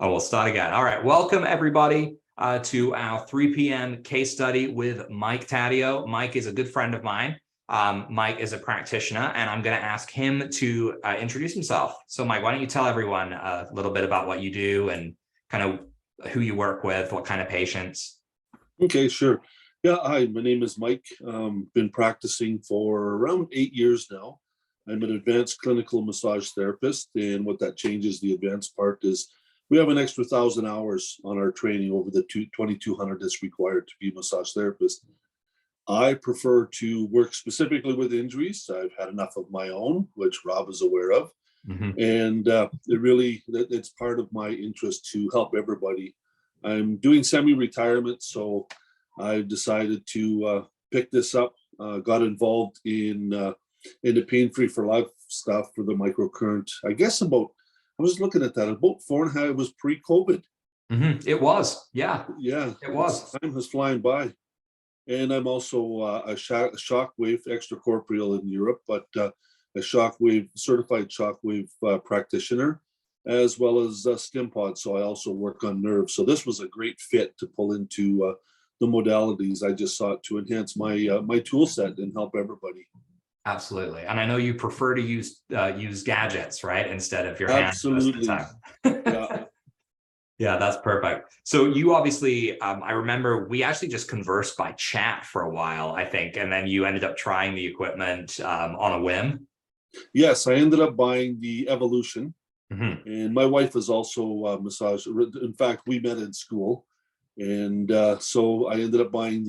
Oh, we'll start again. All right. Welcome, everybody, to our 3 p.m. case study with Mike Taddeo. Mike is a good friend of mine. Mike is a practitioner, and I'm going to ask him to introduce himself. So, Mike, why don't you tell everyone a little bit about what you do and kind of who you work with, what kind of patients? Okay, sure. Yeah, hi, my name is Mike. Been practicing for around 8 years now. I'm an advanced clinical massage therapist, and what that changes, the advanced part is we have an extra 1,000 hours on our training over the 2,200 that's required to be a massage therapist. I prefer to work specifically with injuries. I've had enough of my own, which Rob is aware of. And it's part of my interest to help everybody. I'm doing semi-retirement, so I decided to pick this up. Got involved in the pain-free for life stuff for the microcurrent. I guess I was looking at that, about 4.5, it was pre-COVID. It was, yeah. Yeah, it was. Time has flying by. And I'm also a shockwave extracorporeal in Europe, but a certified shockwave practitioner, as well as stim pod. So I also work on nerves. So this was a great fit to pull into the modalities. I just sought to enhance my my tool set and help everybody. Absolutely. And I know you prefer to use gadgets, right? Instead of your hands most of the time. Yeah. Yeah, that's perfect. So you obviously, I remember we actually just conversed by chat for a while, I think, and then you ended up trying the equipment on a whim. Yes, I ended up buying the Evolution, and my wife is also a massage. In fact, we met in school, and so I ended up buying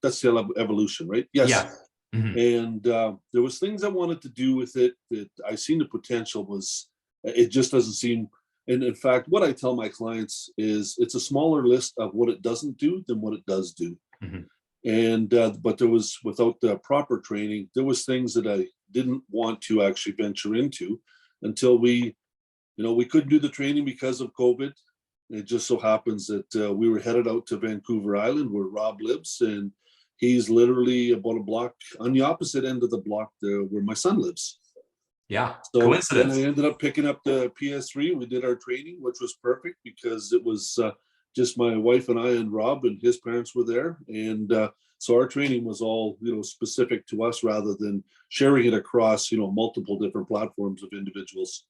that's the Evolution, right? Yes. Yeah. And there was things I wanted to do with it that I seen the potential was, it just doesn't seem. And in fact, what I tell my clients is it's a smaller list of what it doesn't do than what it does do. And but there was, without the proper training, there was things that I didn't want to actually venture into until we couldn't do the training because of COVID. It just so happens that we were headed out to Vancouver Island where Rob lives, and he's literally about a block on the opposite end of the block there where my son lives. Yeah, so coincidence. Then I ended up picking up the PS3. We did our training, which was perfect because it was just my wife and I and Rob, and his parents were there. And so our training was all, specific to us rather than sharing it across, multiple different platforms of individuals.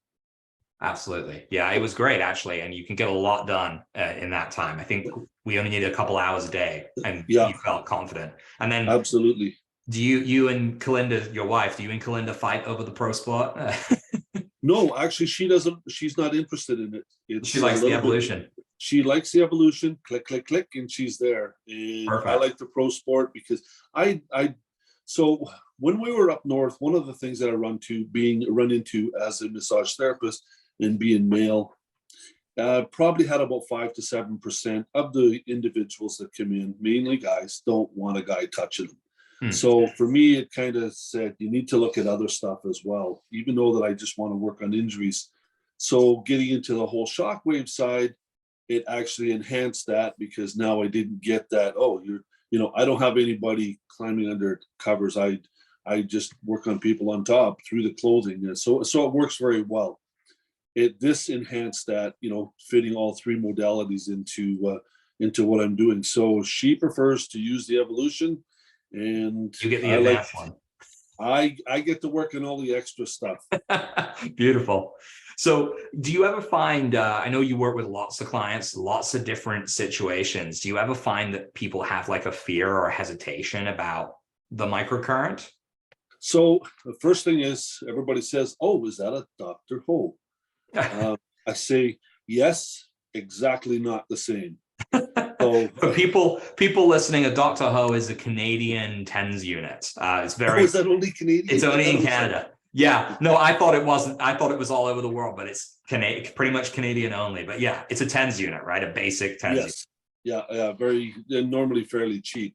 Absolutely. Yeah, it was great, actually. And you can get a lot done in that time. I think we only needed a couple hours a day, and you felt confident. And then absolutely. Do you and Kalinda, your wife, do you and Kalinda fight over the pro sport? No, actually, she doesn't. She's not interested in it. She likes the Evolution. She likes the Evolution. Click, click, click, and she's there. And perfect. I like the pro sport because so when we were up north, one of the things that I run into as a massage therapist and being male, probably had about 5 to 7% of the individuals that come in, mainly guys, don't want a guy touching them. So for me, it kind of said, you need to look at other stuff as well, even though that I just want to work on injuries. So getting into the whole shockwave side, it actually enhanced that because now I didn't get that, I don't have anybody climbing under covers. I just work on people on top through the clothing. And so it works very well. This enhanced that, fitting all three modalities into what I'm doing. So she prefers to use the Evolution. And you get the advanced one. I get to work on all the extra stuff. Beautiful. So do you ever find, I know you work with lots of clients, lots of different situations. Do you ever find that people have like a fear or a hesitation about the microcurrent? So the first thing is everybody says, oh, is that a Dr. Ho? I say, yes, exactly not the same. So for people listening, a Dr. Ho is a Canadian TENS unit. It's very. Oh, is that only Canadian? It's only in Canada. Yeah. No, I thought it wasn't. I thought it was all over the world, but it's pretty much Canadian only. But yeah, it's a TENS unit, right? A basic TENS unit. Yeah, very normally fairly cheap.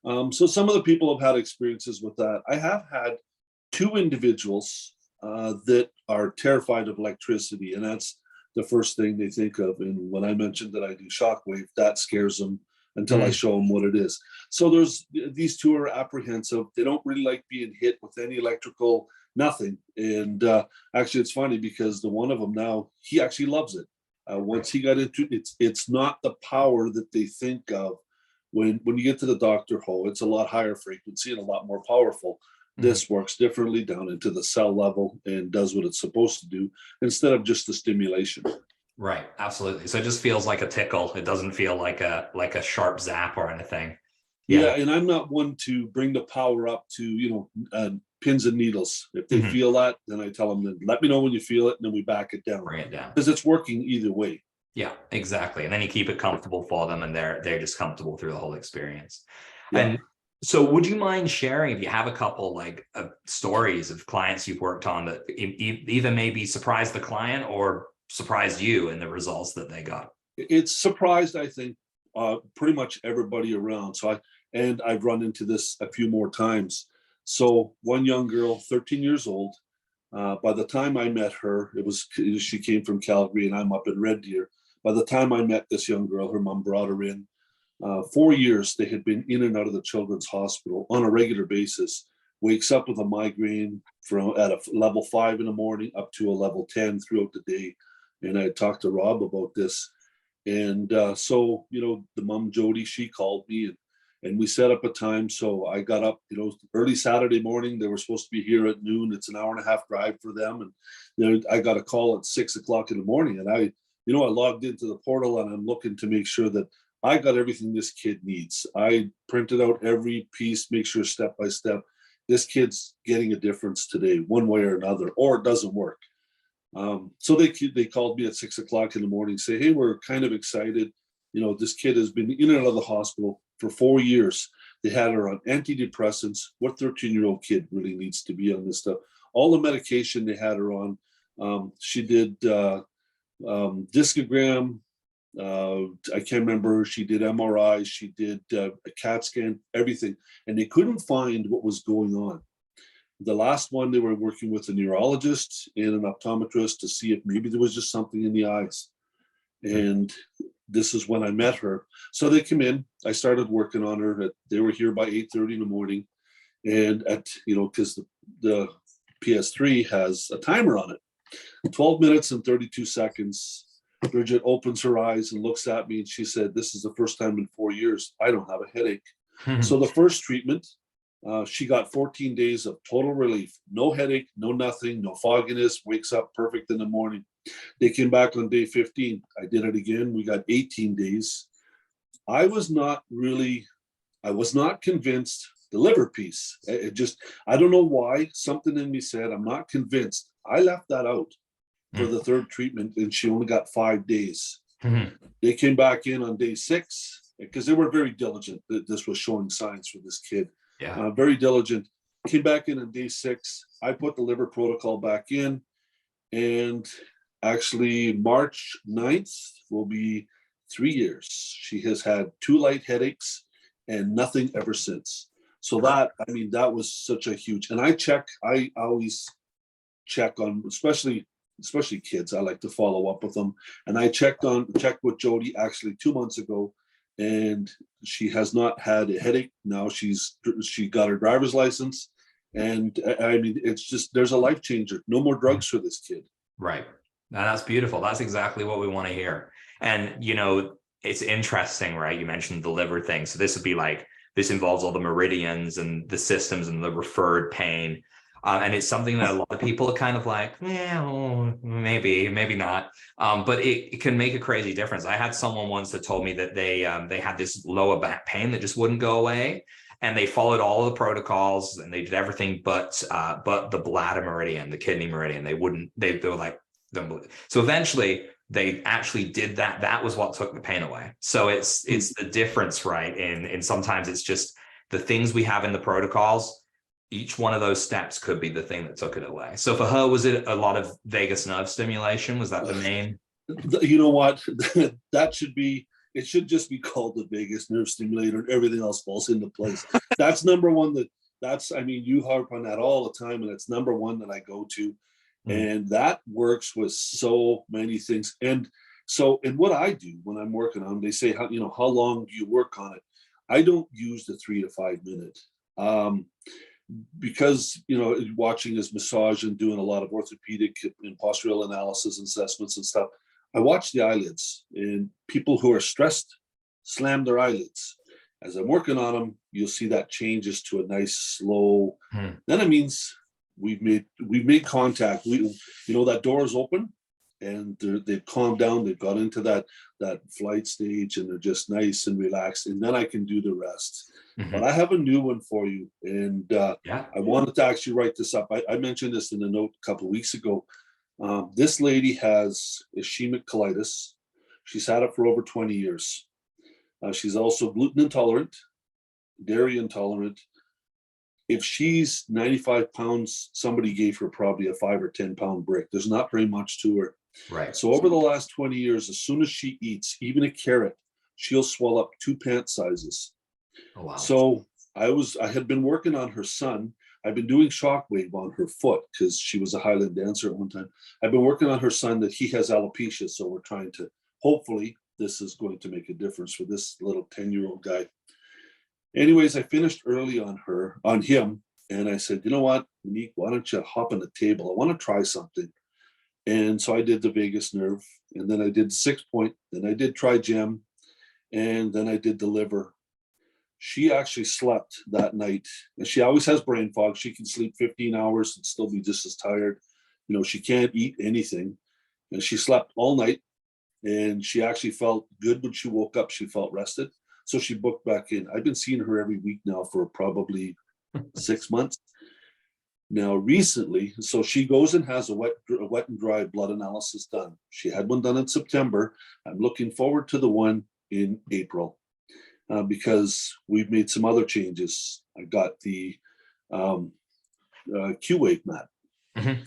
So some of the people have had experiences with that. I have had 2 individuals that are terrified of electricity, and that's the first thing they think of. And when I mentioned that I do shockwave, that scares them until I show them what it is. So there's these 2 are apprehensive. They don't really like being hit with any electrical, nothing. And actually, it's funny because the one of them now, he actually loves it. Once he got into it's not the power that they think of when you get to the Dr. Ho. It's a lot higher frequency and a lot more powerful. This works differently down into the cell level and does what it's supposed to do instead of just the stimulation. Right, absolutely. So it just feels like a tickle. It doesn't feel like a sharp zap or anything. Yeah, and I'm not one to bring the power up to pins and needles. If they feel that, then I tell them, then let me know when you feel it, and then we back it down. Bring it down because it's working either way. Yeah, exactly. And then you keep it comfortable for them, and they're just comfortable through the whole experience. Yeah. And so, would you mind sharing if you have a couple like stories of clients you've worked on that either maybe surprised the client or surprised you in the results that they got? It's surprised, I think, pretty much everybody around. So I've run into this a few more times. So one young girl, 13 years old, by the time I met her, she came from Calgary and I'm up in Red Deer. By the time I met this young girl, her mom brought her in. 4 years, they had been in and out of the children's hospital on a regular basis. Wakes up with a migraine at a level 5 in the morning up to a level 10 throughout the day. And I talked to Rob about this. And so, the mom, Jody, she called me and we set up a time. So I got up, early Saturday morning. They were supposed to be here at noon. It's an hour and a half drive for them. And I got a call at 6 o'clock in the morning. And I logged into the portal and I'm looking to make sure that I got everything this kid needs. I printed out every piece, make sure step by step, this kid's getting a difference today, one way or another, or it doesn't work. So they called me at 6 o'clock in the morning, say, hey, we're kind of excited. This kid has been in and out of the hospital for 4 years. They had her on antidepressants. What 13-year-old kid really needs to be on this stuff? All the medication they had her on. She did discogram. I can't remember. She did MRI. She did a CAT scan, everything. And they couldn't find what was going on. The last one, they were working with a neurologist and an optometrist to see if maybe there was just something in the eyes. And this is when I met her. So they come in. I started working on her. They were here by 8:30 in the morning. And because the PS3 has a timer on it, 12 minutes and 32 seconds. Bridget opens her eyes and looks at me and she said, this is the first time in 4 years I don't have a headache. So the first treatment, she got 14 days of total relief. No headache, no nothing, no fogginess, wakes up perfect in the morning. They came back on day 15. I did it again. We got 18 days. I was not convinced the liver piece. I don't know why. Something in me said, I'm not convinced. I left that out for the third treatment and she only got 5 days. They came back in on day 6 because they were very diligent. This was showing signs for this kid. Yeah. Very diligent. Came back in on day 6. I put the liver protocol back in, and actually March 9th will be 3 years. She has had 2 light headaches and nothing ever since. So that was such a huge, and I always check on, especially kids. I like to follow up with them. And I checked with Jody actually 2 months ago, and she has not had a headache. Now she got her driver's license. And it's just, there's a life changer. No more drugs for this kid. Right. Now, that's beautiful. That's exactly what we want to hear. And, it's interesting, right? You mentioned the liver thing. So this involves all the meridians and the systems and the referred pain. And it's something that a lot of people are kind of like, maybe not. But it can make a crazy difference. I had someone once that told me that they had this lower back pain that just wouldn't go away. And they followed all of the protocols and they did everything but the bladder meridian, the kidney meridian. They were like, so eventually they actually did that. That was what took the pain away. So it's the difference, right? In sometimes it's just the things we have in the protocols. Each one of those steps could be the thing that took it away. So for her, was it a lot of vagus nerve stimulation? Was that the main? You know what? It should just be called the vagus nerve stimulator. Everything else falls into place. That's number one. You harp on that all the time, and it's number one that I go to. And that works with so many things. And what I do when I'm working on them, they say, how long do you work on it? I don't use the 3 to 5 minute. Because watching his massage and doing a lot of orthopedic and postural analysis and assessments and stuff, I watch the eyelids, and people who are stressed slam their eyelids. As I'm working on them, you'll see that changes to a nice slow. Then it means we've made contact. That door is open, and they've calmed down. They've got into that flight stage, and they're just nice and relaxed. And then I can do the rest. But I have a new one for you, and I wanted to actually write this up. I mentioned this in a note a couple of weeks ago. This lady has ischemic colitis. She's had it for over 20 years. She's also gluten intolerant, dairy intolerant. If she's 95 pounds, somebody gave her probably a 5 or 10 pound brick. There's not very much to her. Right. So over the last 20 years, as soon as she eats, even a carrot, she'll swell up 2 pant sizes. Oh, wow. So I had been working on her son. I've been doing shockwave on her foot because she was a Highland dancer at one time. I've been working on her son that he has alopecia. So we're trying to, hopefully this is going to make a difference for this little 10-year-old guy. Anyways, I finished early on him. And I said, you know what, Monique, why don't you hop on the table? I want to try something. And so I did the vagus nerve, and then I did 6-point, then I did tri-gem, and then I did the liver. She actually slept that night, and she always has brain fog. She can sleep 15 hours and still be just as tired. She can't eat anything, and she slept all night, and she actually felt good when she woke up. She felt rested, so she booked back in. I've been seeing her every week now for probably 6 months. Now, recently, so she goes and has a wet and dry blood analysis done. She had one done in September. I'm looking forward to the one in April. Because we've made some other changes. I got the Q-Wave mat.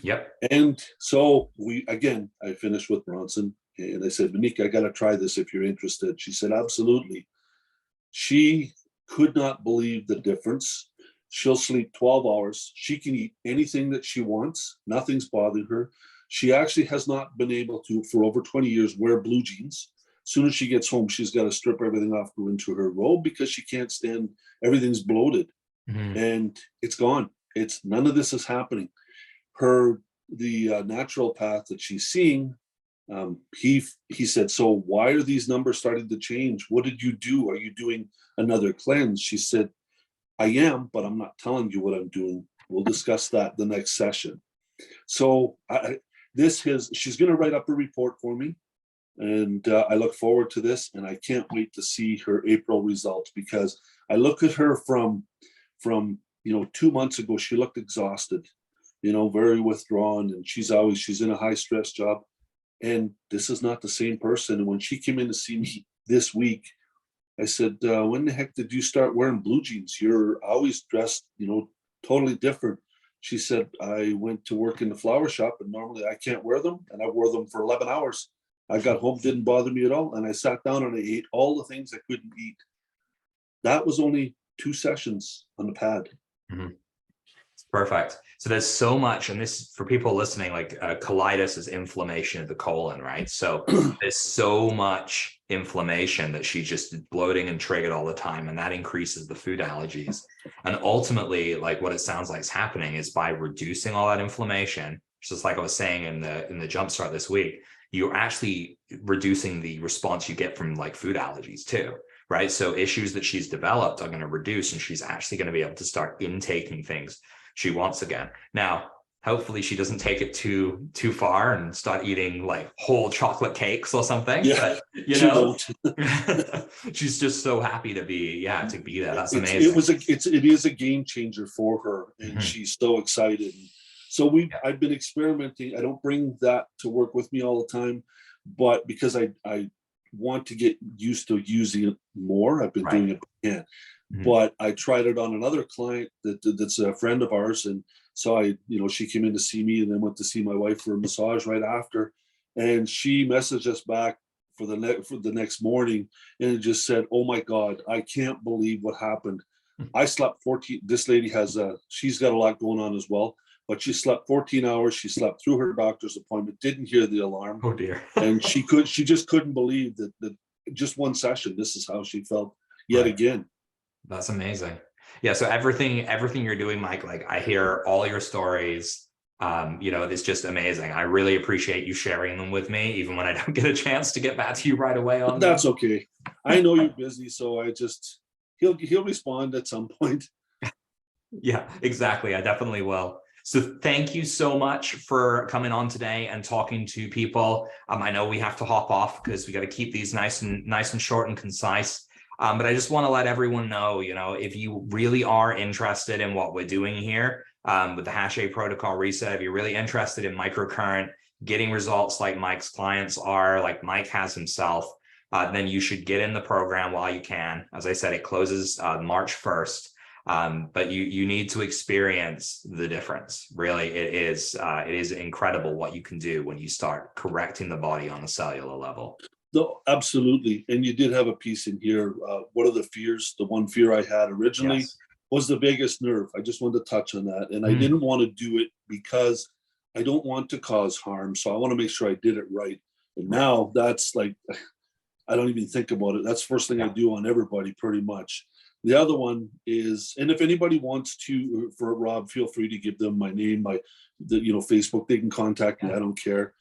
Yep. And so I finished with Bronson, and I said, Monique, I got to try this if you're interested. She said, absolutely. She could not believe the difference. She'll sleep 12 hours. She can eat anything that she wants. Nothing's bothering her. She actually has not been able to, for over 20 years, wear blue jeans. As soon as she gets home, she's got to strip everything off, go into her robe because she can't stand, everything's bloated. And it's gone. None of this is happening. The naturopath that she's seeing, he said, so why are these numbers starting to change? What did you do? Are you doing another cleanse? She said, I am, but I'm not telling you what I'm doing. We'll discuss that the next session. So she's going to write up a report for me. And I look forward to this, and I can't wait to see her April results, because I look at her from 2 months ago. She looked exhausted, very withdrawn, and she's in a high stress job. And this is not the same person. And when she came in to see me this week, I said, when the heck did you start wearing blue jeans? You're always dressed, totally different. She said, I went to work in the flower shop, and normally I can't wear them, and I wore them for 11 hours. I got home, didn't bother me at all. And I sat down and I ate all the things I couldn't eat. That was only 2 sessions on the pad. It's perfect. So there's so much, and this, for people listening, like colitis is inflammation of the colon, right? So there's so much inflammation that she's just bloating and triggered all the time. And that increases the food allergies. And ultimately, like what it sounds like is happening is by reducing all that inflammation, just like I was saying in the jumpstart this week, you're actually reducing the response you get from like food allergies too, right? So issues that she's developed are going to reduce, and she's actually going to be able to start intaking things she wants again. Now, hopefully she doesn't take it too far and start eating like whole chocolate cakes or something. Yeah, but she's just so happy to be there. That's amazing. It is a game changer for her, and she's so excited. So I've been experimenting. I don't bring that to work with me all the time, but because I want to get used to using it more, I've been doing it again. But I tried it on another client that's a friend of ours, and so she came in to see me, and then went to see my wife for a massage right after, and she messaged us back for the next morning, and it just said, "Oh my God, I can't believe what happened. I slept 14. This lady she's got a lot going on as well." But she slept 14 hours. She slept through her doctor's appointment, didn't hear the alarm. Oh dear. And she just couldn't believe that just one session, this is how she felt yet again. That's amazing. Yeah. So everything you're doing, Mike, like I hear all your stories. It's just amazing. I really appreciate you sharing them with me, even when I don't get a chance to get back to you right away on them. That's okay. I know you're busy, so he'll respond at some point. Yeah, exactly. I definitely will. So thank you so much for coming on today and talking to people. I know we have to hop off because we got to keep these nice and short and concise. But I just want to let everyone know, if you really are interested in what we're doing here with the Hache Protocol reset, if you're really interested in microcurrent, getting results like Mike's clients are, like Mike has himself, then you should get in the program while you can. As I said, it closes March 1st. But you need to experience the difference. Really, it is incredible what you can do when you start correcting the body on a cellular level. No, absolutely. And you did have a piece in here. What are the fears? The one fear I had originally was the vagus nerve. I just wanted to touch on that. And I didn't want to do it because I don't want to cause harm. So I want to make sure I did it right. And now that's like, I don't even think about it. That's the first thing I do on everybody pretty much. The other one is, and if anybody wants to, for Rob, feel free to give them my name, Facebook, they can contact me. I don't care.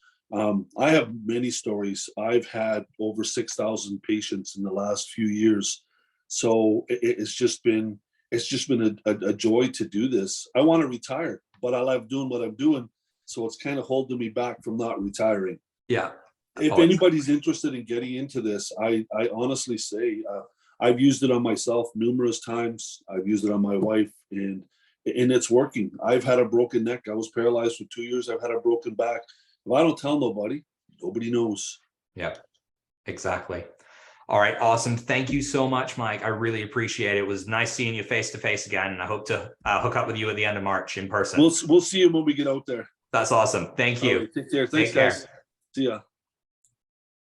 I have many stories. I've had over 6,000 patients in the last few years. So it's just been a joy to do this. I want to retire, but I love doing what I'm doing. So it's kind of holding me back from not retiring. Yeah. If anybody's interested in getting into this, I honestly say, I've used it on myself numerous times. I've used it on my wife, and it's working. I've had a broken neck. I was paralyzed for 2 years. I've had a broken back. If I don't tell nobody, nobody knows. Yeah, exactly. All right, awesome. Thank you so much, Mike. I really appreciate it. It was nice seeing you face to face again, and I hope to hook up with you at the end of March in person. We'll see you when we get out there. That's awesome. Thank you. Right, take care. Thanks, guys. See ya.